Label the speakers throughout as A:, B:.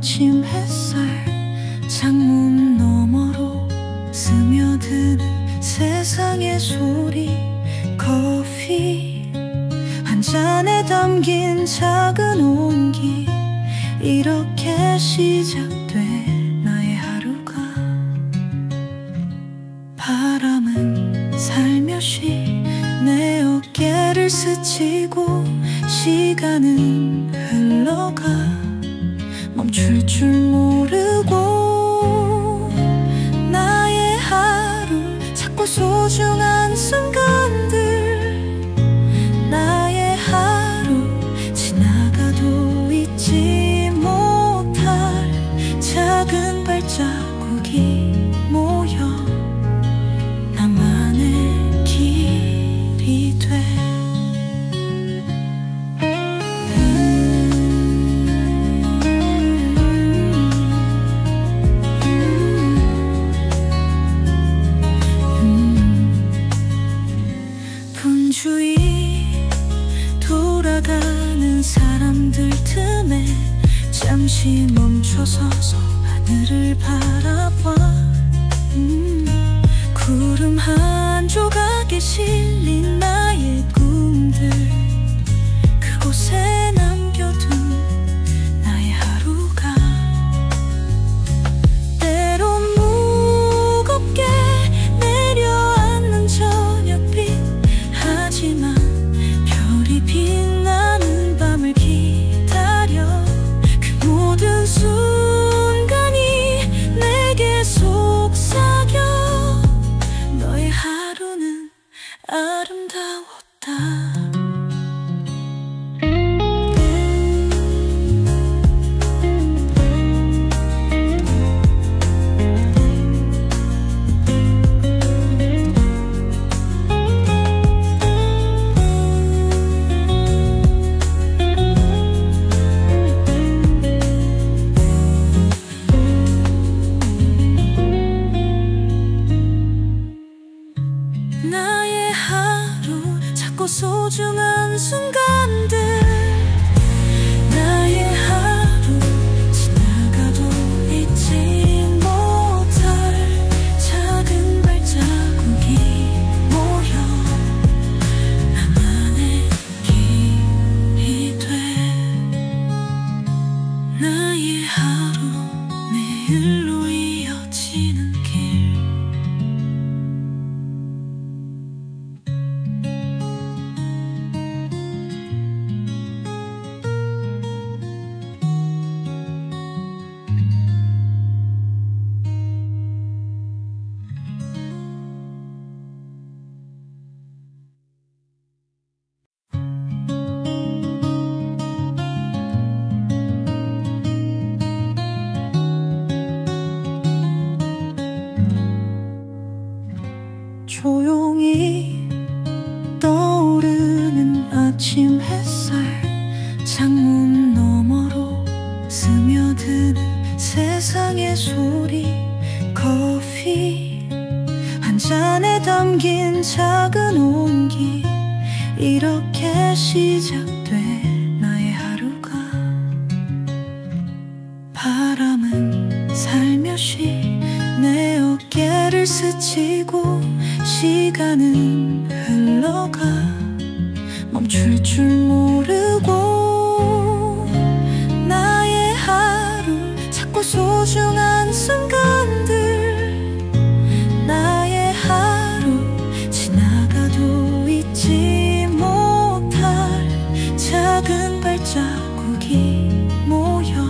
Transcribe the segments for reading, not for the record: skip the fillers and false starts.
A: 아침 햇살 창문 너머로 스며드는 세상의 소리 커피 한 잔에 담긴 작은 온기 이렇게 시작돼 나의 하루가 바람은 살며시 내 어깨를 스치고 시간은 흘러가 멈출 줄 모르고 나의 하루 자꾸 소중한 순간들 나의 하루 지나가도 잊지 못할 작은 발자국이 모여 나만의 길이 돼 분주히 돌아가는 사람들 틈에 잠시 멈춰서서 하늘을 바라봐 구름 한 조각에 실린 나의 꿈들 그곳에 남겨둔 나의 하루가 때론 무겁게 내려앉는 저녁빛 하지만 별이 빛나는 밤을 기다려 그 모든 순간이 내게 속삭여 너의 하루는 아름다웠다 나의 하루 자꾸 소중한 순간들 나의 하루 지나가도 잊지 못할 작은 발자국이 모여 나만의 길이 돼 나의 하루 내일로 이어지는 길 조용히 떠오르는 아침 햇살 창문 너머로 스며드는 세상의 소리 커피 한 잔에 담긴 작은 온기 이렇게 시작돼 나의 하루가 바람은 살며시 내 어깨를 스치고 시간은 흘러가 멈출 줄 모르고 나의 하루 자꾸 소중한 순간들 나의 하루 지나가도 잊지 못할 작은 발자국이 모여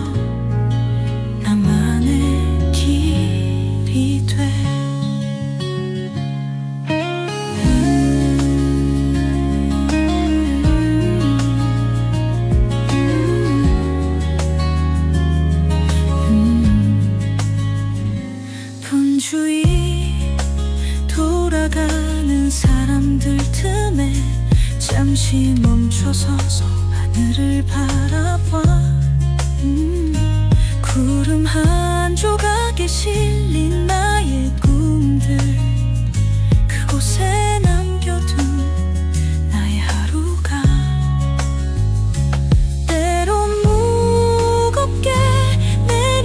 A: 나만의 길이 돼 분주히 돌아가는 사람들 틈에 잠시 멈춰서서 하늘을 바라봐 구름 한 조각에 실린 나의 꿈들 그곳에 남겨둔 나의 하루가 때론 무겁게 내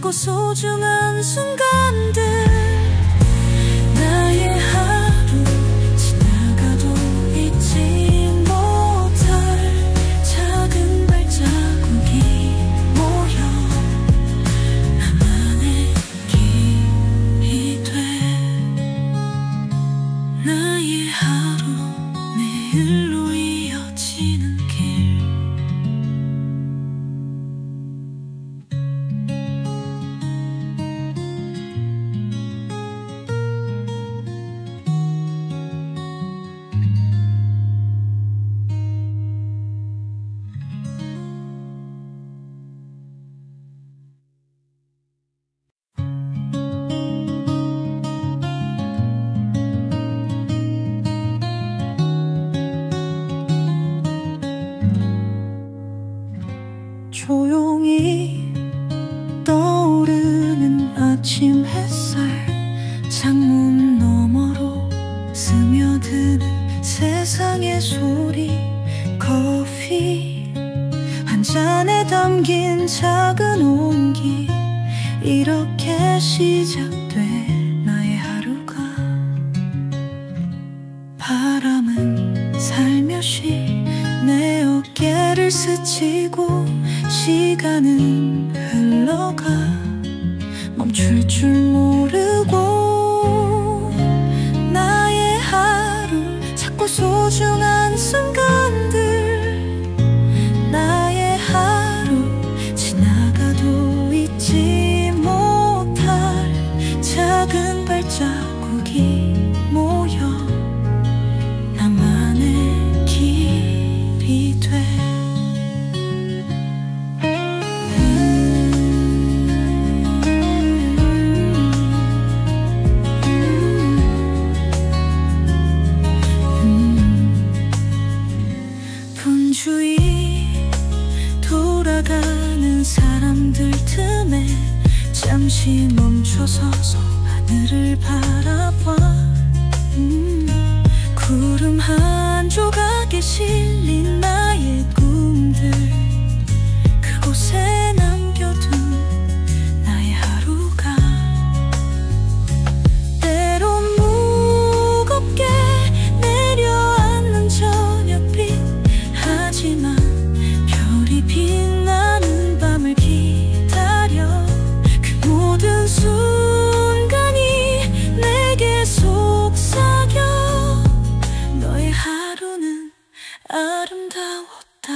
A: 작고 소중한 순간들 나의 하루 지나가도 잊지 못할 작은 발자국이 모여 나만의 길이 돼 나의 하루 내일로 이어지는 길 조용히 떠오르는 아침 햇살 창문 너머로 스며드는 세상의 소리 커피 한 잔에 담긴 작은 온기 이렇게 시작돼 나의 하루가 바람은 살며시 내 어깨를 스치고 시간은 흘러가 멈출 줄 모르고 나의 하루 작고 소중한 순간들 나의 하루 지나가도 잊지 못할 작은 발자국이 모여 나만의 길이 돼 분주히 돌아가는 사람들 틈에 잠시 멈춰서서 하늘을 바라봐 구름 한 조각에 실린 나의 꿈들 그곳에 남겨둔 나의 하루가 때론 무겁게 내려앉는 저녁빛 하지만 별이 빛나는 밤을 기다려 그 모든 순간이 내게 속삭여 너의 하루는 아름다웠다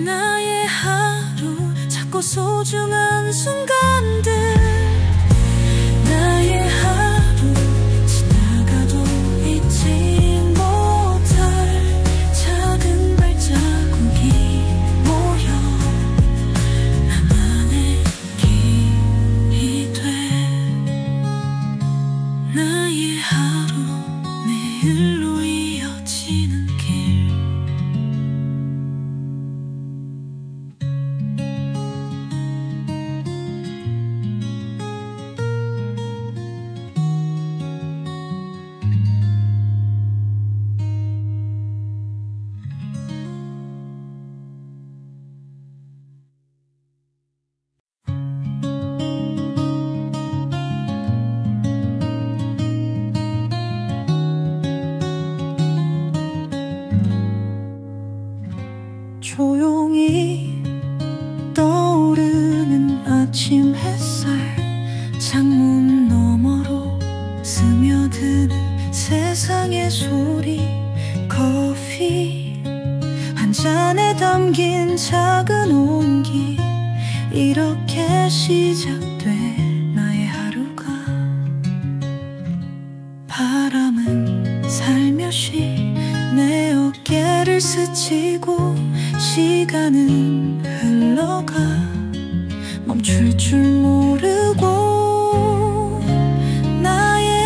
A: 나의 하루 작고 소중한 순간들 나의 하루 지나가도 잊지 못할 작은 발자국이 모여 나만의 길이 돼 나의 하루 내일로 이어지는 길 조용히 떠오르는 아침 햇살 창문 너머로 스며드는 세상의 소리 커피 한 잔에 담긴 작은 온기 이렇게 시작돼 나의 하루가 바람은 살며시 내 어깨를 스치고 시간은 흘러가 멈출 줄 모르고 나의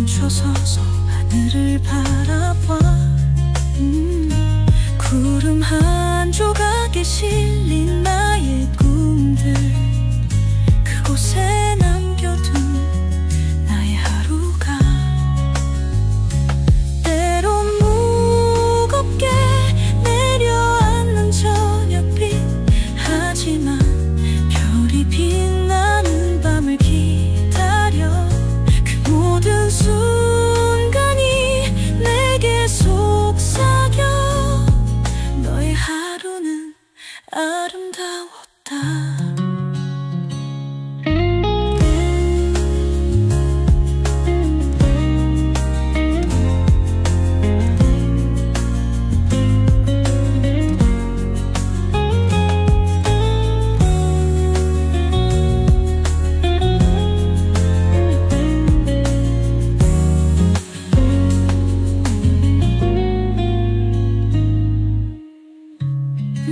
A: 멈춰서서 하늘을 바라봐. 구름 한 조각에 실린 나의 꿈들, 그곳에 남겨둔 나의 하루가 때론 무겁게 내려앉는 저녁빛. 하지만 별이 빛나는 밤을 기다려. 그 모든 순간이 내게 속삭여. 너의 하루는 아름다웠다.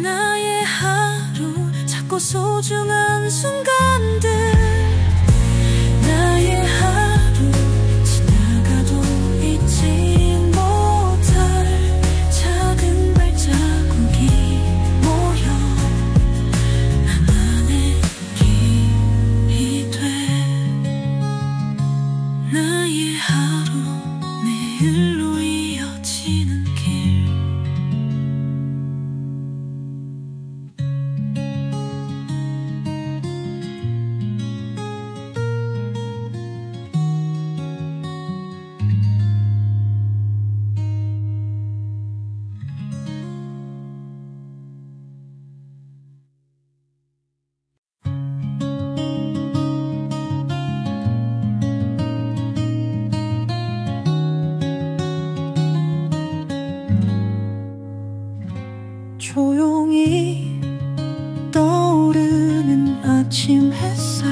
A: 나의 하루 작고 소중한 순간들. 나의 하루 지나가도 잊지 못할 작은 발자국이 모여 나만의 길이 돼. 나의 하루 내일로 이어지는 길. 조용히 떠오르는 아침 햇살,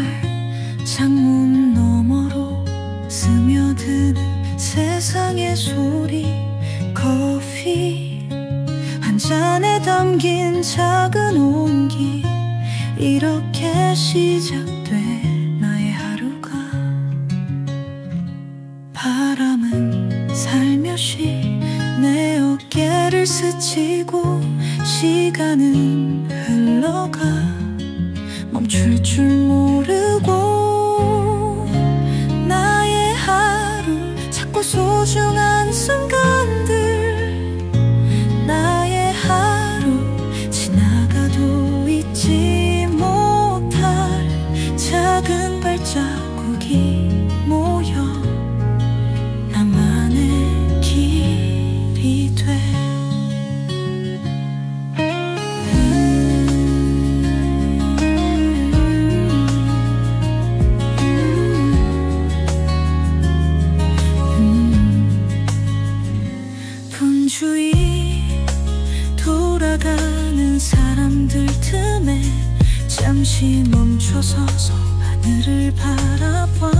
A: 창문 너머로 스며드는 세상의 소리. 커피 한 잔에 담긴 작은 온기. 이렇게 시작돼 나의 하루가. 바람은 살며시 내 어깨를 스치고 시간은 흘러가 멈출 줄 모르고. 나의 하루 작고 소중한 순간들. 나의 하루 지나가도 잊지 못할 작은 발자국이 모여 나만의 길이 돼. 분주히 돌아가는 사람들 틈에 잠시 멈춰서서 하늘을 바라봐.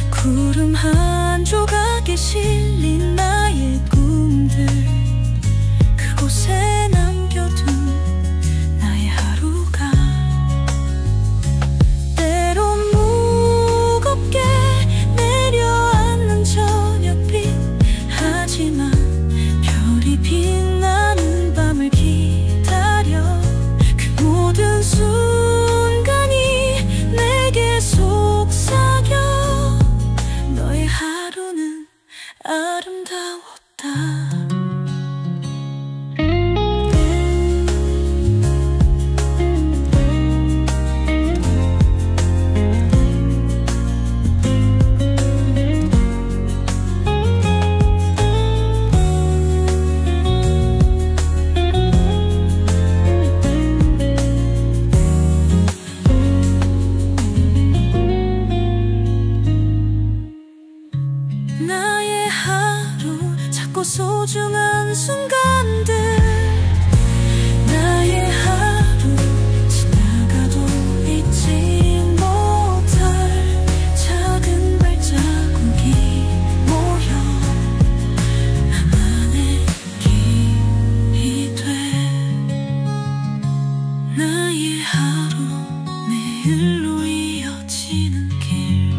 A: 구름 한 조각에 실린 나의 꿈들, 그곳에 남겨둔 나의 하루가 때론 무겁게 내려앉는 저녁빛. 하지만 별이 빛나는 밤을 기다려. 그 모든 순간이 내게 속삭여. 너의 하루는 아름다웠다. 나의 하루 작고 소중한 순간들. 나의 하루 지나가도 잊지 못할 작은 발자국이 모여 나만의 길이 돼. 나의 하루 내일로 이어지는 길.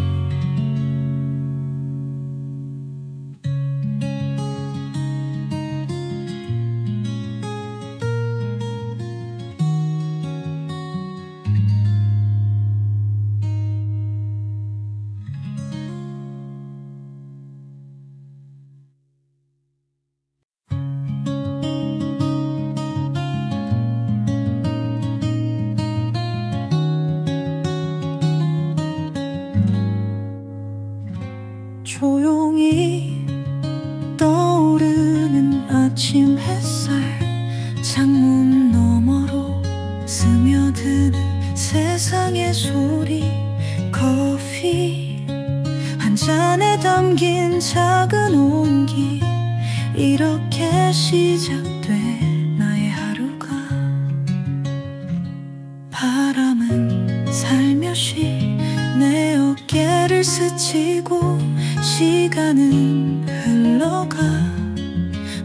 A: 조용히 떠오르는 아침 햇살, 창문 너머로 스며드는 세상의 소리, 커피 한 잔에 담긴 작은 온기, 이렇게 시작돼 나의 하루가. 바람은 살며시 내 어깨를 스치고 시간은 흘러가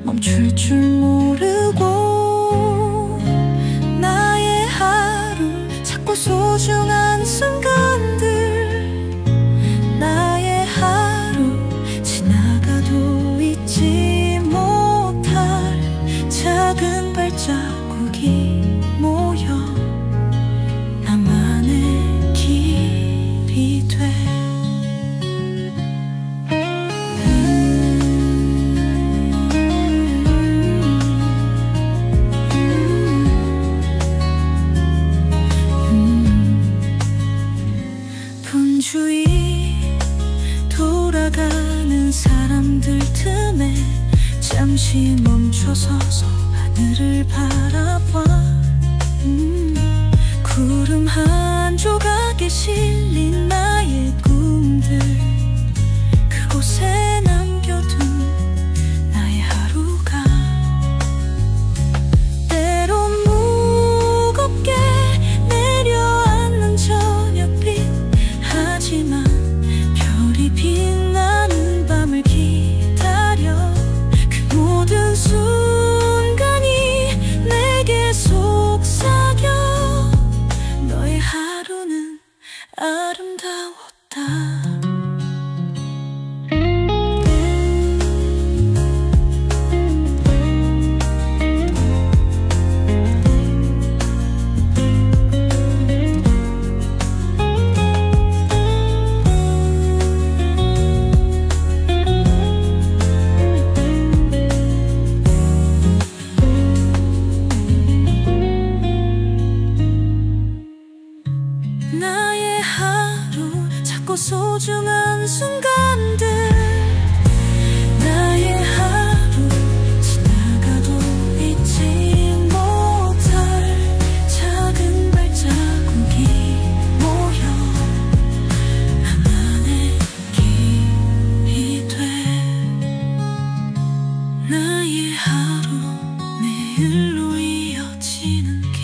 A: 멈출 줄 모르고. 나의 하루 자꾸 소중한 순간들, 나의 하루 지나가도 잊지 못할 작은 발자국이 모여 나만의 길이 돼. 분주히 돌아가는 사람들 틈에 잠시 멈춰서서 하늘을 바라봐. 구름 한 조각에 실린 나의 꿈들, 그곳에 남겨둔 나의 하루가. 때론 무겁게 내려앉는 저녁빛, 하지만 별이 빛나는 밤을 기다려. 그 모든 순간이 내게 속삭여. 너의 하루는 아름다웠다. 나의 하루 자꾸 소중한 순간들, 나의 하루 지나가도 잊지 못할 작은 발자국이 모여 나만의 길이 돼. 나의 하루 내일로 이어지는 길.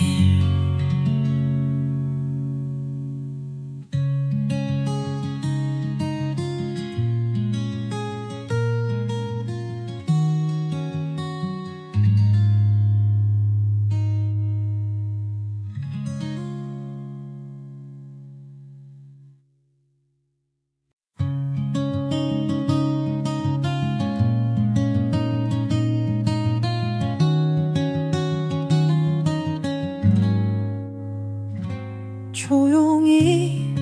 A: 조용히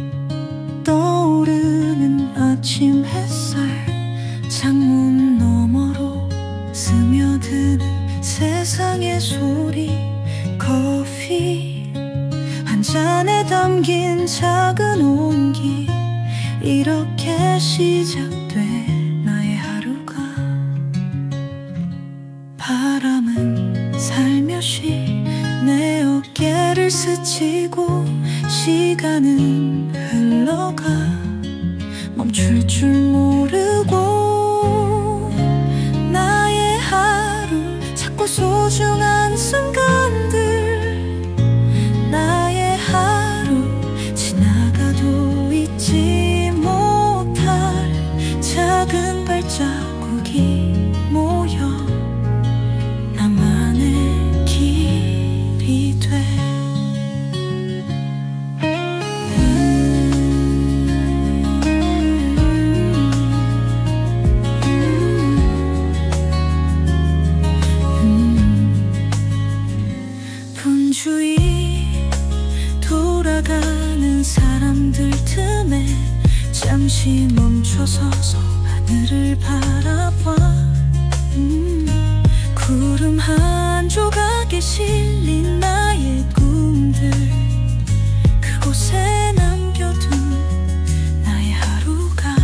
A: 떠오르는 아침 햇살, 창문 너머로 스며드는 세상의 소리, 커피 한 잔에 담긴 작은 온기, 이렇게 시작돼 나의 하루가. 바람은 살며시 내 어깨를 스치고 시간은 흘러가 멈출 줄 모르고. 나의 하루 자꾸 소중한 순간들, 나의 하루 지나가도 잊지 못할 작은 발자국이 모여 나만의 길이 돼. 분주히 돌아가는 사람들 틈에 잠시 멈춰서서 하늘을 바라봐. 구름 한 조각에 실린 나의 꿈들, 그곳에 남겨둔 나의 하루가.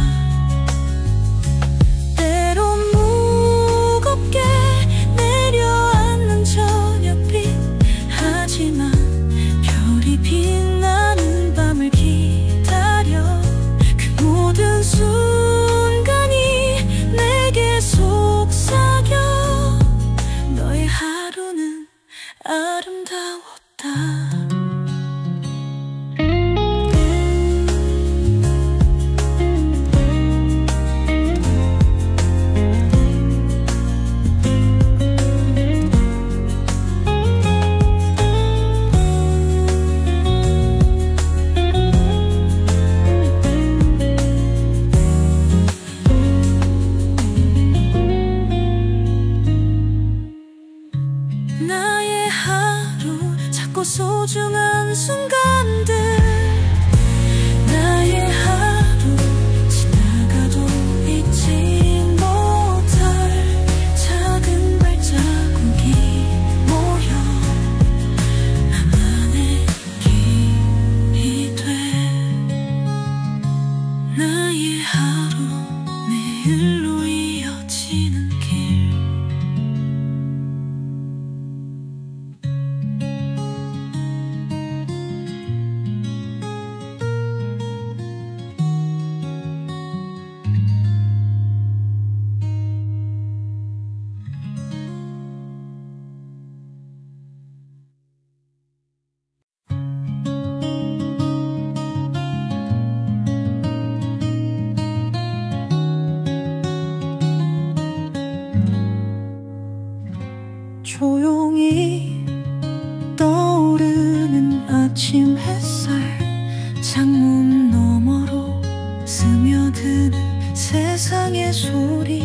A: 세상의 소리.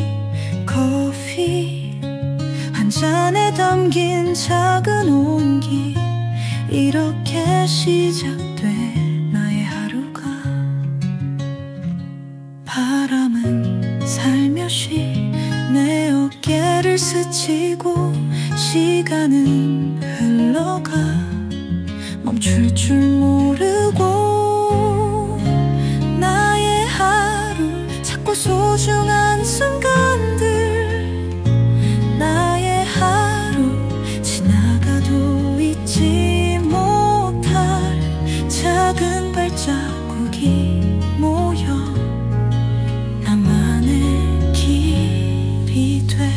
A: 커피 한 잔에 담긴 작은 온기. 이렇게 시작돼 나의 하루가. 바람은 살며시 내 어깨를 스치고 시간은 흘러가 멈출 줄 모르고. 나의 하루 작고 소중한 순간들. 나의 하루 지나가도 잊지 못할 작은 발자국이 모여 나만의 길이 돼.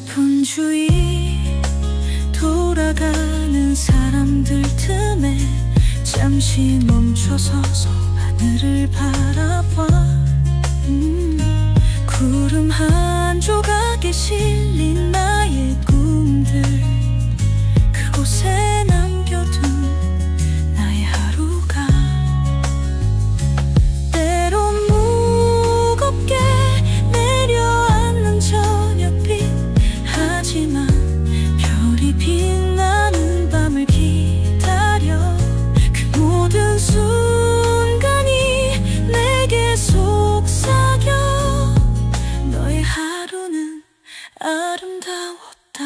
A: 분주히 돌아가는 사람들 틈에 잠시 멈춰서서 하늘을 바라봐. 구름 한 조각에 실린 나의 꿈들. 그곳에 남겨둔 나의 하루가. 때론 무겁게 내려앉는 저녁빛. 하지만 별이 빛나는 밤을 기다려. 그 모든 순간이 내게 속삭여. 너의 하루는 아름다웠다.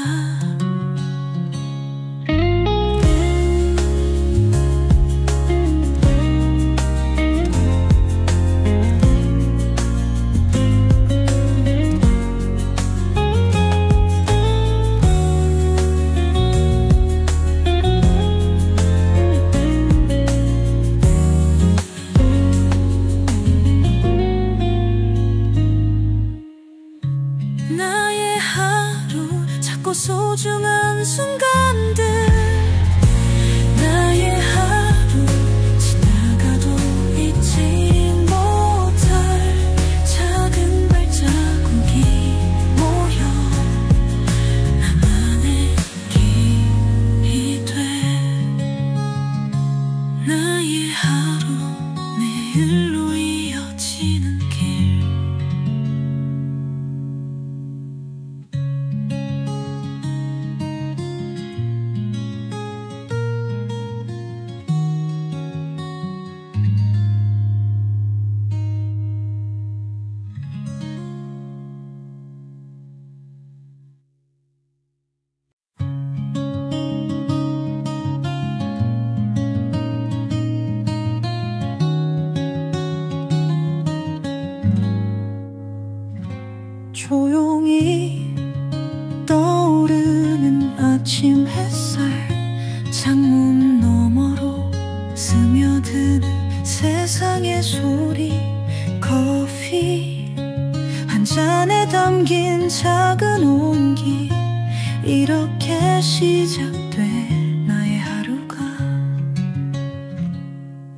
A: 나의 하루 작고 소중한 순간들. 나의 하루 지나가도 잊지 못할 작은 발자국이 모여 나만의 길이 돼. 나의 하루 내일로 이어지는 길. 조용히 떠오르는 아침 햇살. 창문 너머로 스며드는 세상의 소리. 커피 한 잔에 담긴 작은 온기. 이렇게 시작돼 나의 하루가.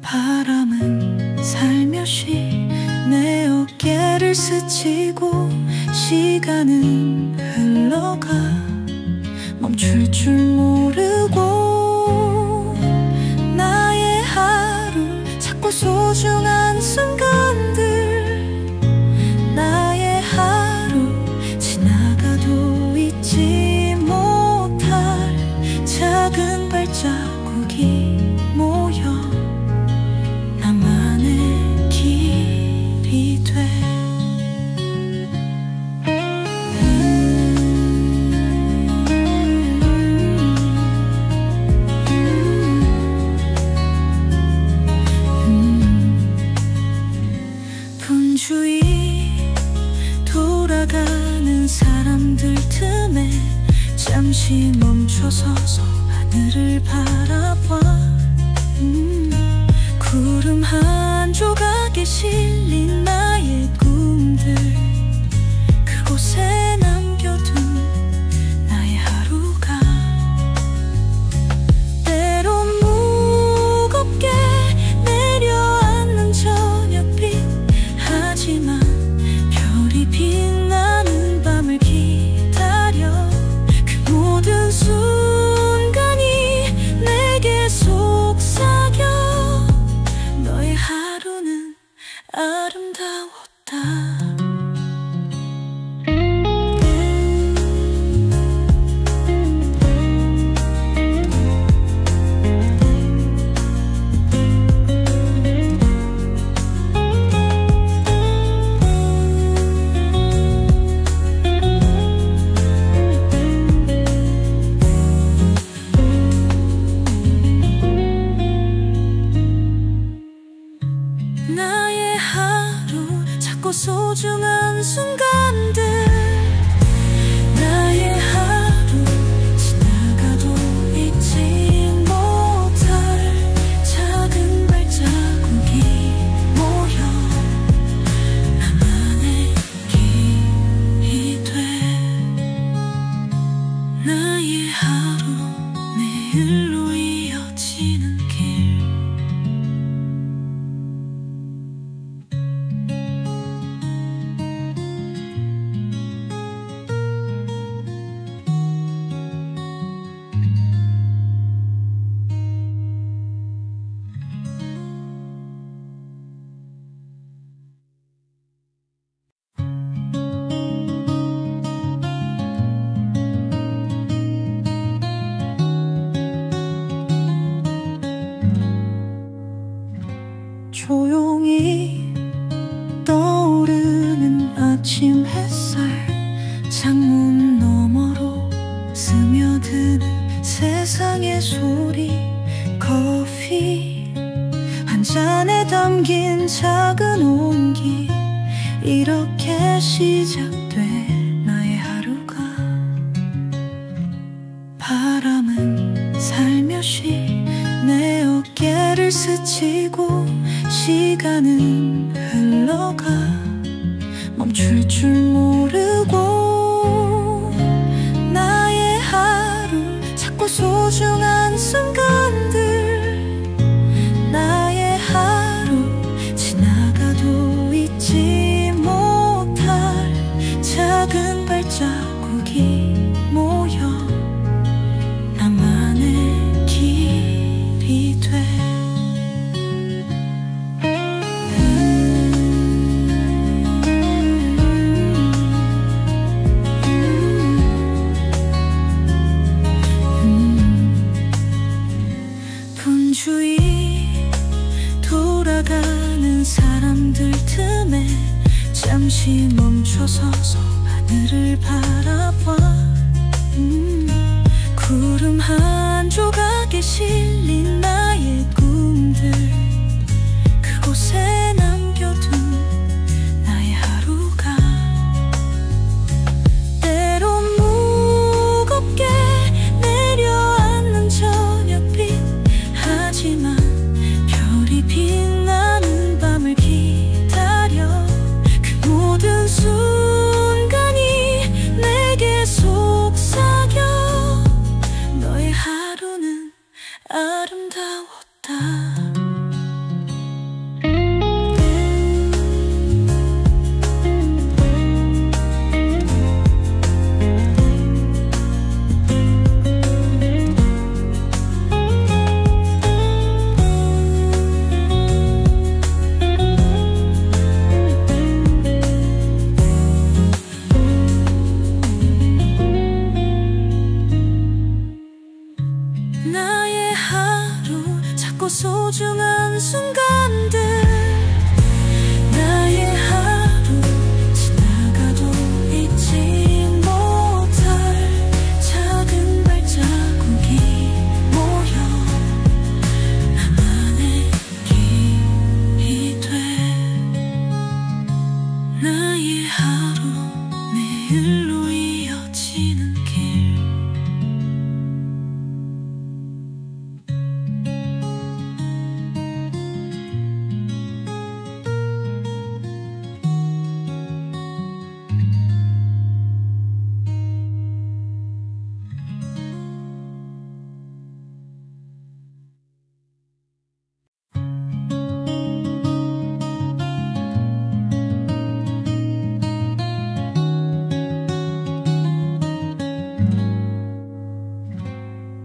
A: 바람은 살며시 내 어깨를 스치고 시간은 흘러가 멈출 줄 모르고. 나의 하루 작고 소중한 순간들. 나의 하루 지나가도 잊지 못할 작은 발자국이 모여 나만의 길이 돼. 분주히 돌아가는 사람들 틈에 잠시 멈춰서서 하늘을 바라봐. 구름 한 조각에 실린 나의 꿈들. 그곳에 남겨둔 나의 하루가. 때론 무겁게 내려앉는 저녁빛. 하지만 별이 빛나는 담긴 작은 온기, 이렇게 시작돼 나의 하루가. 바람은 살며시 내 어깨를 스치고 시간은 흘러가 멈출 줄 모르고. 나의 하루 작고 소중한 순간들, 나의 하루 지나가도 잊지 못할 작은 발자국이 모여 나만의 길이 돼. 분주히 돌아가는 사람들 틈에 잠시 멈춰서서 하늘을 바라봐. 구름 한 조각에 실린 나의 꿈들, 그곳에 남겨둔 나의 하루가. 때론 무겁게 내려앉는 저녁빛, 하지만 별이 빛나는 밤을 기다려. 그 모든 순간이 내게 속삭여. 너의 하루는 아름다웠다. 나의 하루 작고 소중한 순간들, 나의 하루 지나가도 잊지 못할 작은 발자국이 모여 나만의 길이 돼. 나의 하루 내일로 이어지는 길.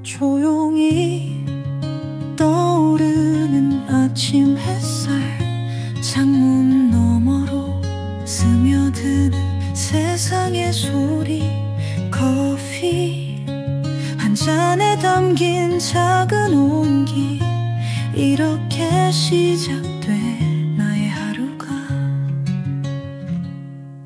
A: 조용히 떠오르는 아침 햇살, 창문 너머로 스며드는 세상의 소리. 커피 한 잔에 담긴 작은 온기, 이렇게 시작돼 나의 하루가.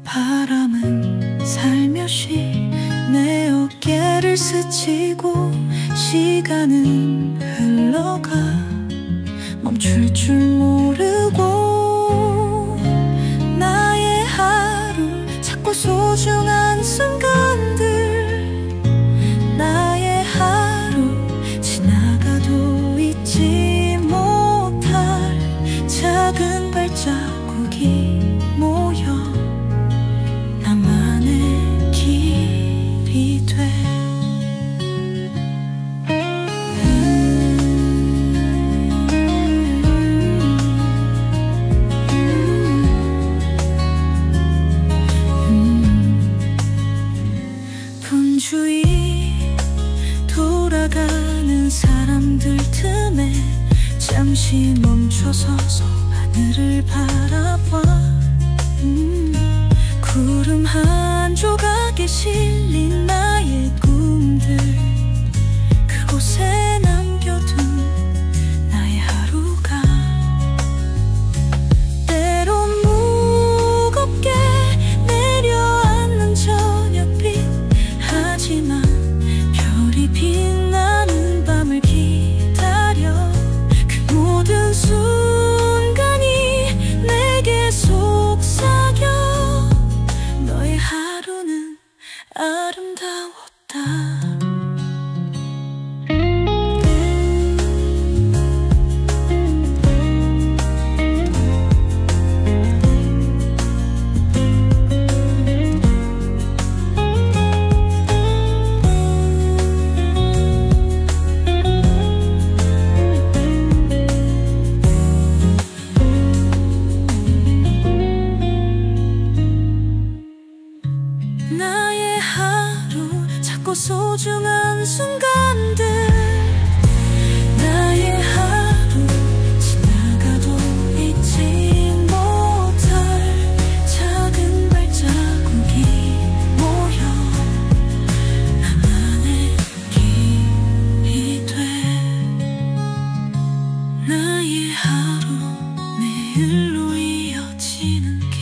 A: 바람은 살며시 내 어깨를 스치고 시간은 흘러가 멈출 줄 모르고. 나의 하루 작고 소중한 순간들, 나의 하루 지나가도 잊지 못할 작은 발자국이 모여 나만의 길이 돼. 분주히 돌아가는 사람들 틈에 잠시 멈춰서서 하늘을 바라봐. 구름 한 조각에 실린 나의 꿈들, 그곳에 남겨둔 나의 하루가. 때론 무겁게 내려앉는 저녁빛, 하지만 별이 빛나는 밤을 기다려. 그 모든 순간이 아름다웠다. 나의 하루 작고 소중한 순간들, 나의 하루 지나가도 잊지 못할 작은 발자국이 모여 나만의 길이 돼. 나의 하루 내일로 이어지는 길.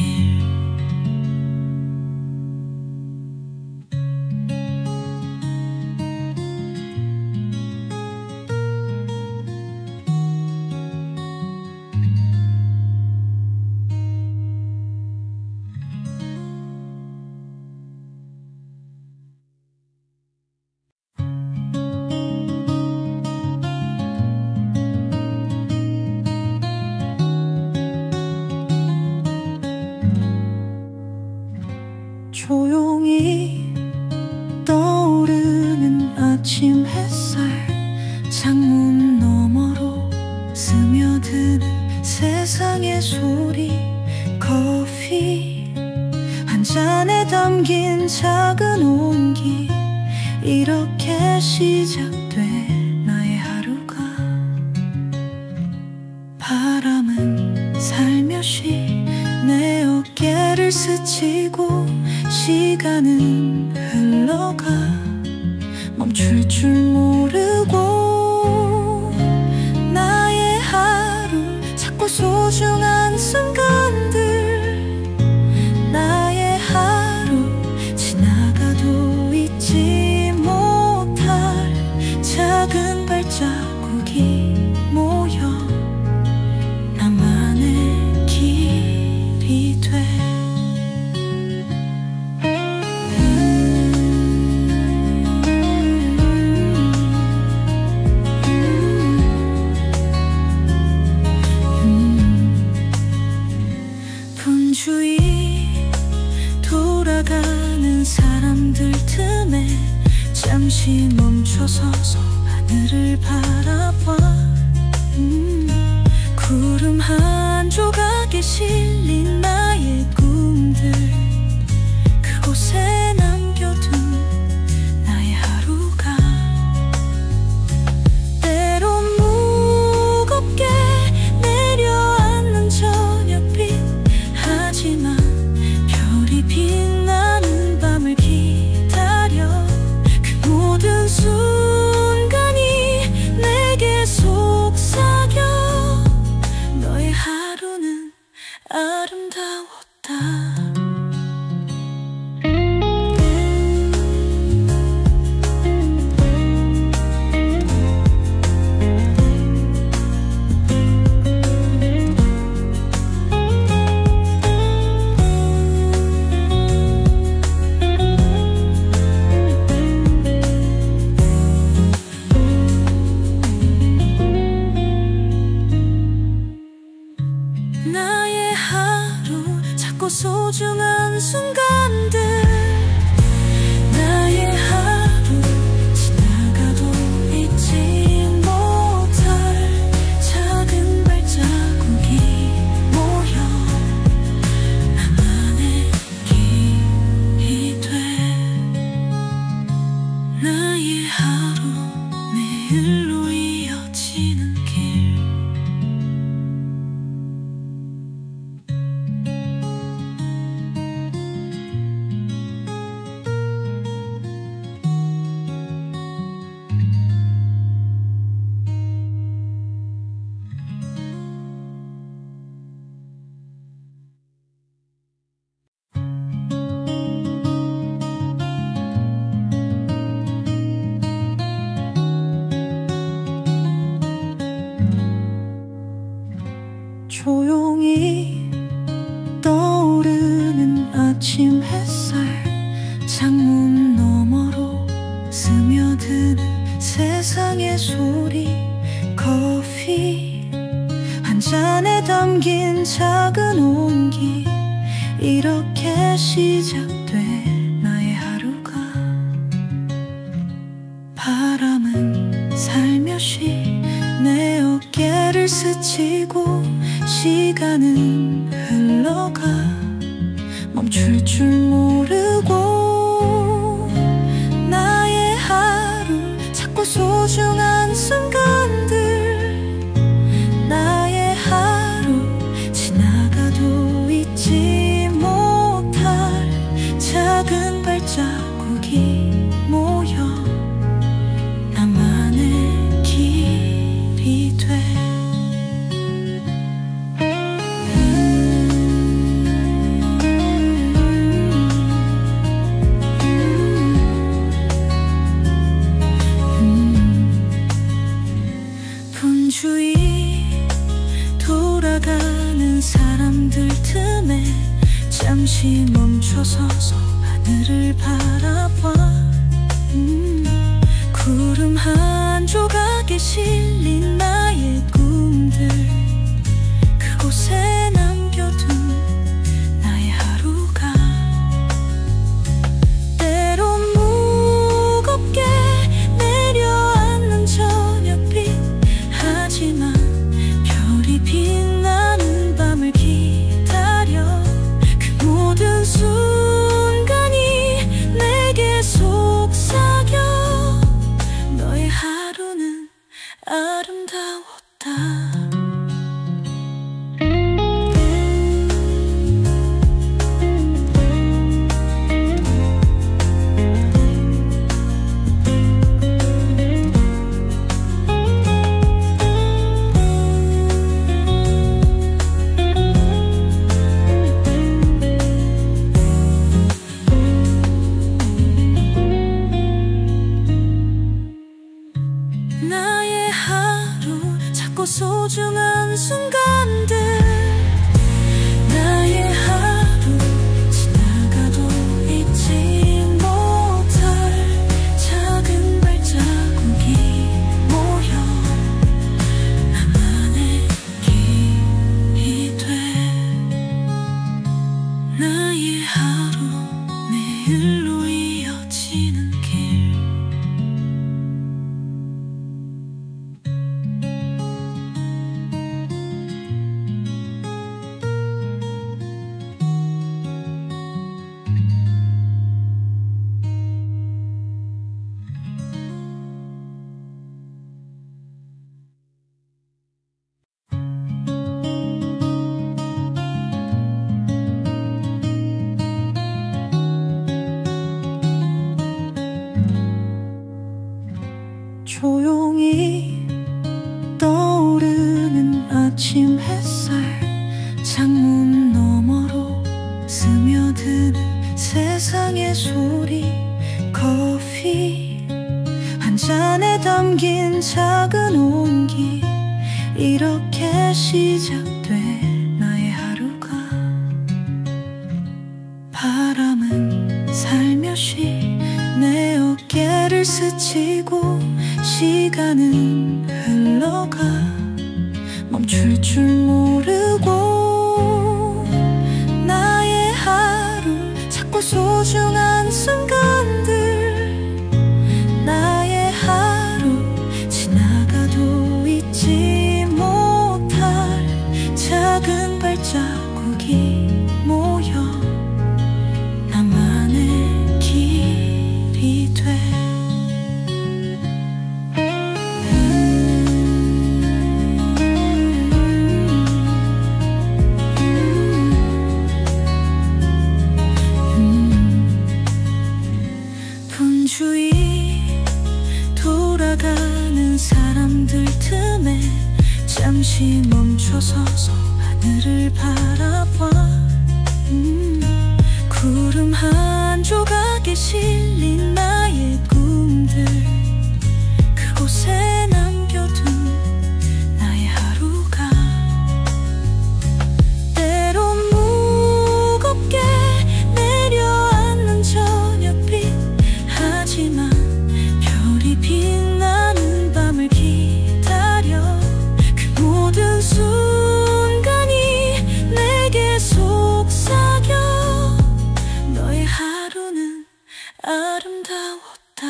A: 조용히 떠오르는 아침 햇살, 창문 너머로 스며드는 세상의 소리, 커피 한 잔에 담긴 작은 온기. 이렇게 시작돼 나의 하루가. 바람은 살며시 내 어깨를 스치고 시간은 흘러가 멈출 줄 모르고. 나의 하루 작고 소중한 순간들, 나의 하루 지나가도 잊지 못할 작은 발자국이 모여 나만의 길이 돼. 분주히 돌아가는 사람들 틈에 잠시 멈춰서서 하늘을 바라봐. 구름 한 조각에 실린 나의 꿈들, 그곳에 남겨둔 나의 하루가. 때론 무겁게 내려앉는 저녁빛, 하지만 별이 빛나는 밤을 기다려. 그 모든 순간이 내게 속삭여. 너의 하루는 아름다웠다. 나의 하루 작고 소중한 순간들, 나의 하루 지나가도 잊지 못할 작은 발자국이 모여 나만의 길이 돼. 나의 하루 내일로 이어지는 길. 조용히 떠오르는 아침 햇살, 창문 스며드는 세상의 소리. 커피 한 잔에 담긴 작은 온기. 이렇게 시작돼 나의 하루가. 바람은 살며시 내 어깨를 스치고 시간은 흘러가 멈출 줄 모르고. 나의 하루 작고 소중한 순간들. 나의 하루 지나가도 잊지 못할 작은 발자국이 모여 나만의 길이 돼. 분주히 돌아가는 사람들 틈에 잠시 멈춰서서 하늘을 바라봐. 구름 한 조각에 실린 나의 꿈들. 그곳에 남겨둔 나의 하루가. 때론 무겁게 내려앉는 저녁빛. 하지만 별이 빛나는 밤을 기다려. 그 모든 순간이 내게 속삭여. 너의 하루는 아름다웠다. 나의 하루 작고 소중한 순간들. 나의 하루 지나가도 잊지 못할 작은 발자국이 모여 나만의 길이 돼. 나의 하루 내일로 이어지는 길. 조용히 떠오르는 아침 햇살. 창문 너머로 스며드는 세상의 소리. 커피 한 잔에 담긴 작은 온기. 이렇게 시작돼 나의 하루가. 바람은 살며시 내 어깨를 스치고 시간은 흘러가 멈출 줄 모르고. 나의 하루 작고 소중한 순간들. 나의 하루 지나가도 잊지 못할 작은 발자국이 모여 나만의 길이 돼. 분주히 돌아가는 사람들 틈에 잠시 멈춰서서 하늘을 바라봐. 구름 한 조각에 실린 나의 꿈들. 그곳에 남겨둔 나의 하루가. 때론 무겁게 내려앉는 저녁빛. 하지만 별이 아름다웠다.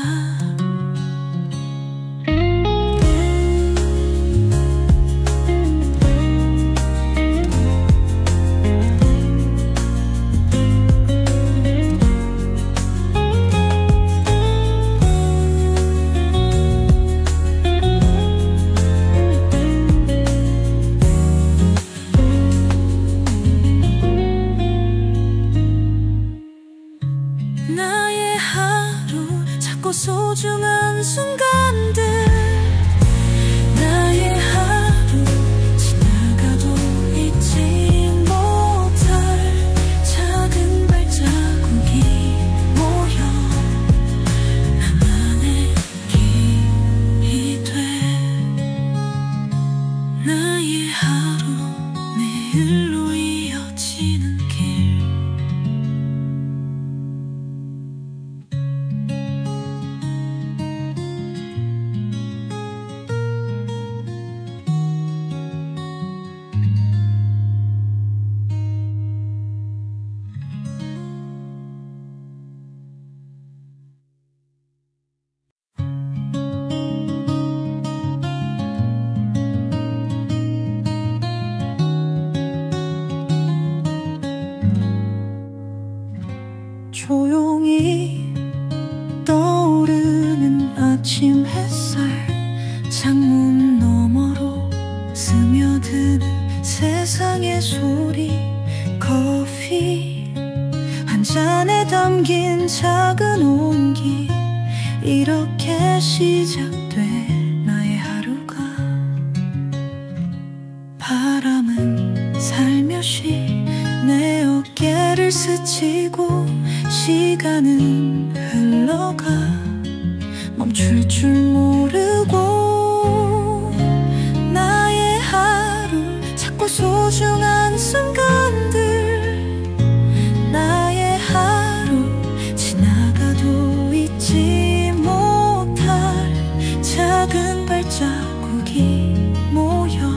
A: 나의 하루 작고 소중한 순간들, 나의 하루 지나가도 잊지 못할 작은 발자국이 모여 나만의 길이 돼. 나의 하루 내일로 이어지는 길. 조용히 떠오르는 아침 햇살, 창문 너머로 스며드는 세상의 소리, 커피 한 잔에 담긴 작은 온기, 이렇게 시작돼 나의 하루가. 바람은 살며시 내 어깨를 스치고 시간은 흘러가 멈출 줄 모르고. 나의 하루 작고 소중한 순간들, 나의 하루 지나가도 잊지 못할 작은 발자국이 모여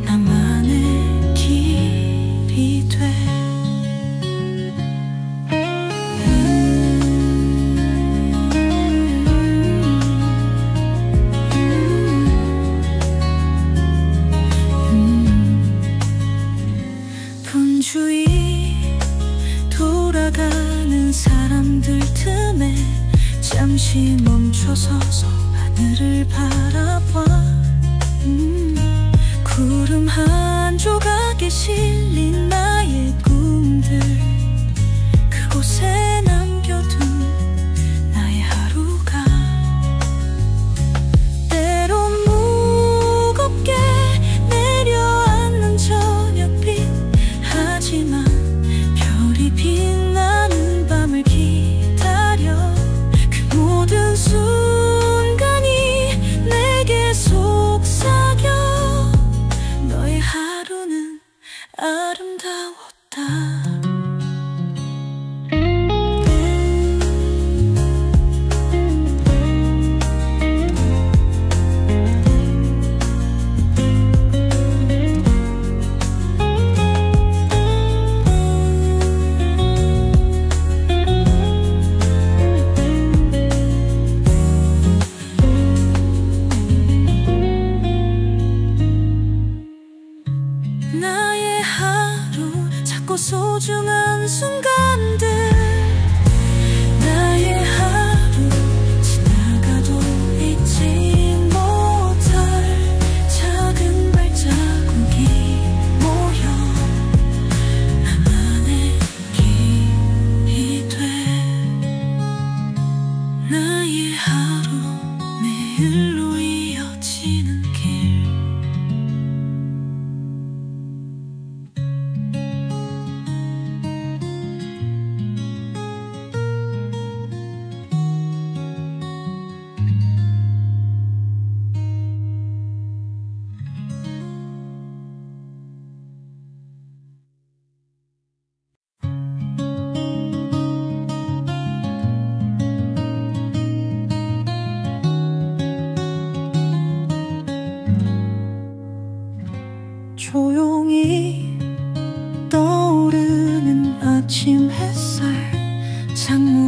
A: 나만의 길이 돼. 분주히 돌아가는 사람들 틈에 잠시 멈춰서서 하늘을 바라봐. 구름 한 조각에 실린 나의 꿈들, 그곳에 남겨둔 나의 하루가. 때론 무겁게 내려앉는 저녁빛, 하지만 별이 빛나는 밤을 기다려. 그 모든 순간이 내게 속삭여 너의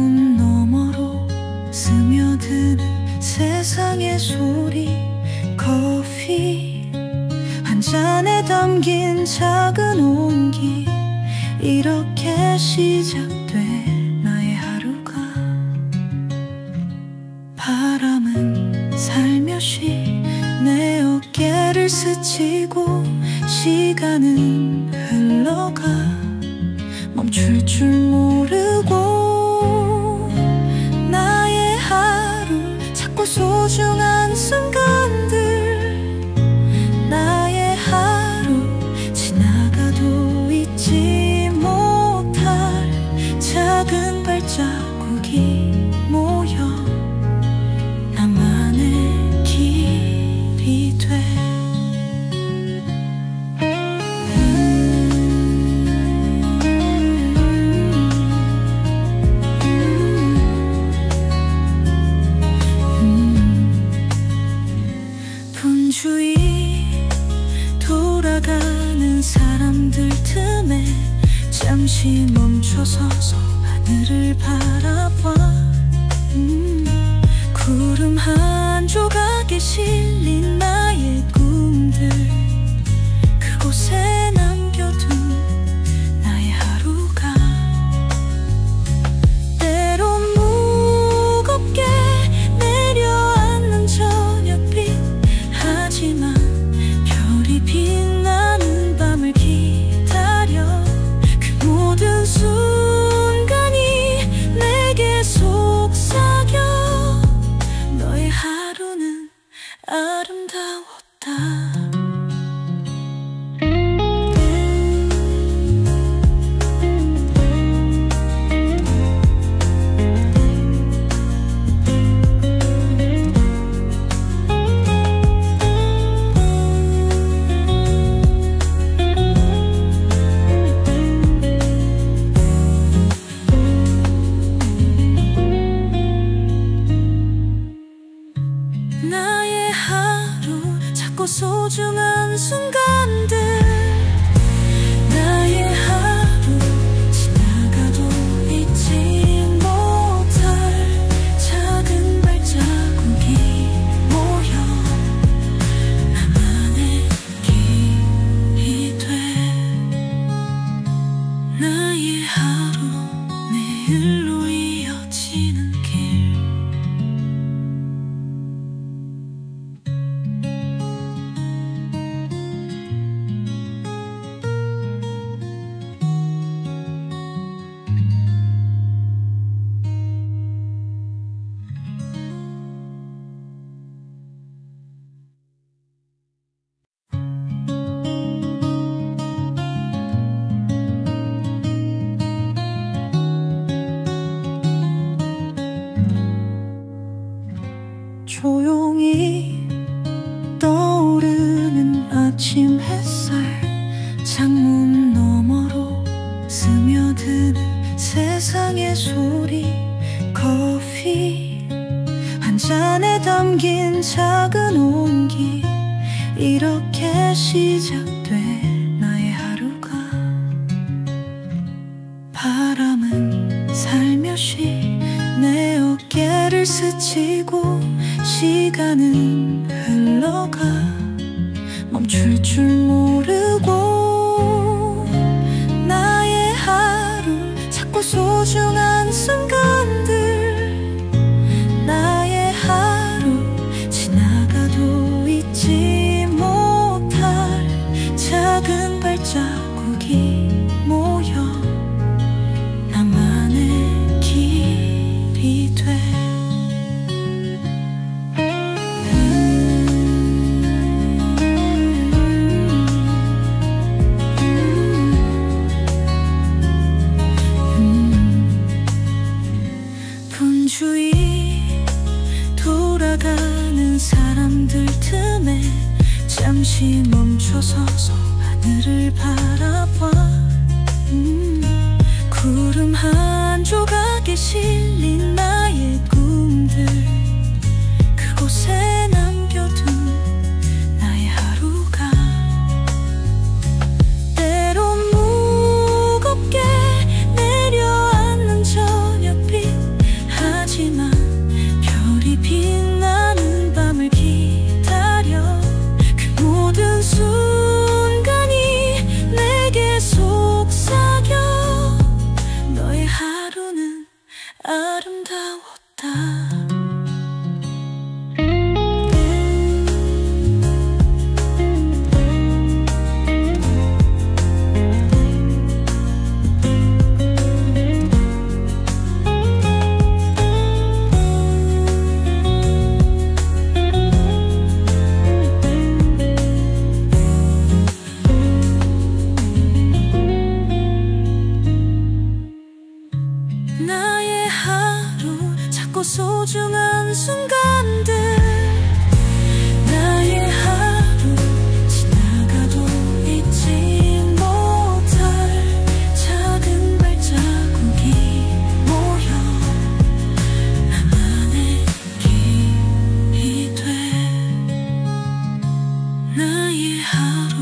A: 창문 너머로 스며드는 세상의 소리, 커피 한 잔에 담긴 작은 온기, 이렇게 시작돼 나의 하루가. 바람은 살며시 내 어깨를 스치고 시간은 흘러가 멈출 줄 모르고. 나의 하루 작고 소중한 순간들, 나의 하루 지나가도 잊지 못할 작은 발자국이 모여 나만의 길이 돼. 분주히 돌아가는 사람들 틈에 잠시 멈춰서서 하늘을 바라봐. 구름 한 조각에 실린 나의 꿈들, 그곳에 남겨둔 나의 하루가. 때론 무겁게 내려앉는 저녁빛, 하지만 별이 빛나는 밤을 기다려. 그 모든 순간이 내게 속삭여. 너의 하루는 아름다웠다. 나의 하루 작고 소중한 순간들, 나의 하루 지나가도 잊지 못할 작은 발자국이 모여 나만의 길이 돼. 나의 하루 내일로 이어지는 길. 조용히 떠오르는 아침 햇살, 창문 너머로 스며드는 세상의 소리, 커피 한 잔에 담긴 작은 온기, 이렇게 시작돼 나의 하루가. 바람은 살며시 내 어깨를 스치고 시간은 흘러가 멈출 줄 모르고. 나의 하루 작고 소중한 순간들, 나의 하루 지나가도 잊지 못할 작은 발자국이 모여 나만의 길이 돼. 분주히 돌아가는 사람들 틈에 잠시 멈춰서서 하늘을 바라봐. 구름 한 조각에 실린 나의 꿈들, 그곳에 남겨둔 나의 하루가. 때론 무겁게 내려앉는 저녁빛, 아름다웠다. 나의 하루 작고 소중한 순간들, 나의 하루 지나가도 잊지 못할 작은 발자국이 모여 나만의 길이 돼. 나의 하루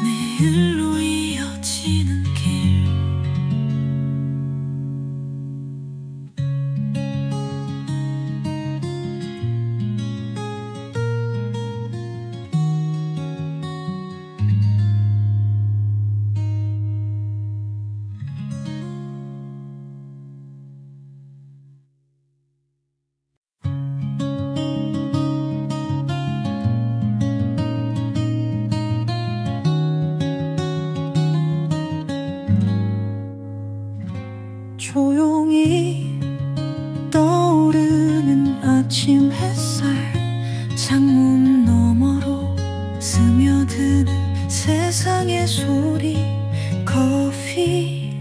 A: 내일로 이어지는 길. 조용히 떠오르는 아침 햇살, 창문 너머로 스며드는 세상의 소리, 커피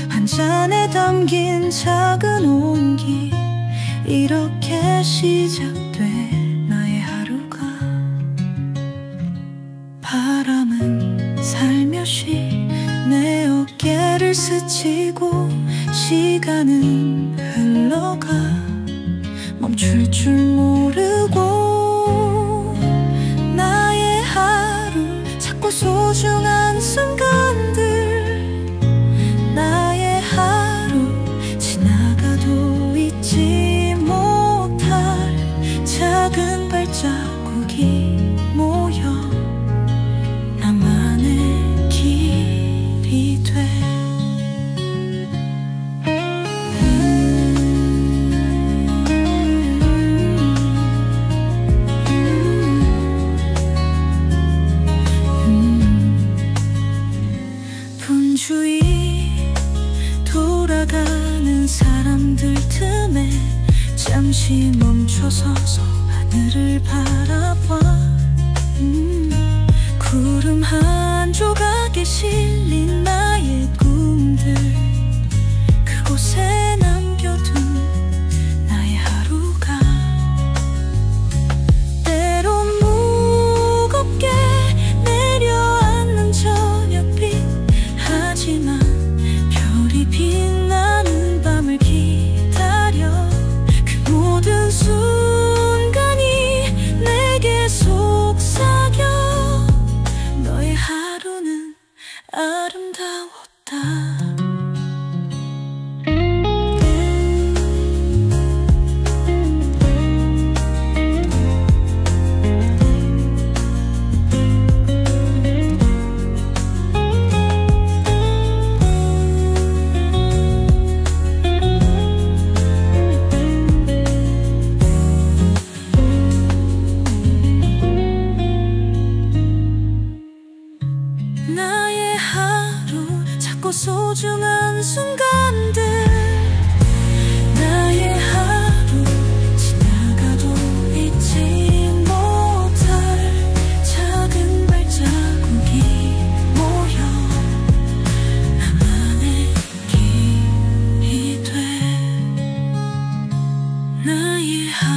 A: 한 잔에 담긴 작은 온기, 이렇게 시작돼 나의 하루가. 바람은 살며시 내 어깨를 스치고 시간은 흘러가 멈출 줄 모르고. 나의 하루 작고 소중한 순간들, 나의 하루 지나가도 잊지 못할 작은 발자국이 모여 나만의 길이 돼. 분주히 돌아가는 사람들 틈에 잠시 멈춰서서 하늘을 바라봐. 구름 한 조각에 실린 나의 꿈들, 그곳에 남겨둔 나의 하루가. 때론 무겁게 내려앉는 저녁빛, 하지만 별이 빛나는 밤을 기다려. 그 모든 순간이 내게 속삭여. 너의 하루는 아름다웠다. 나의 하루 작고 소중한 순간들, 나의 하루 지나가도 잊지 못할 작은 발자국이 모여 나만의 길이 돼. 나의 하루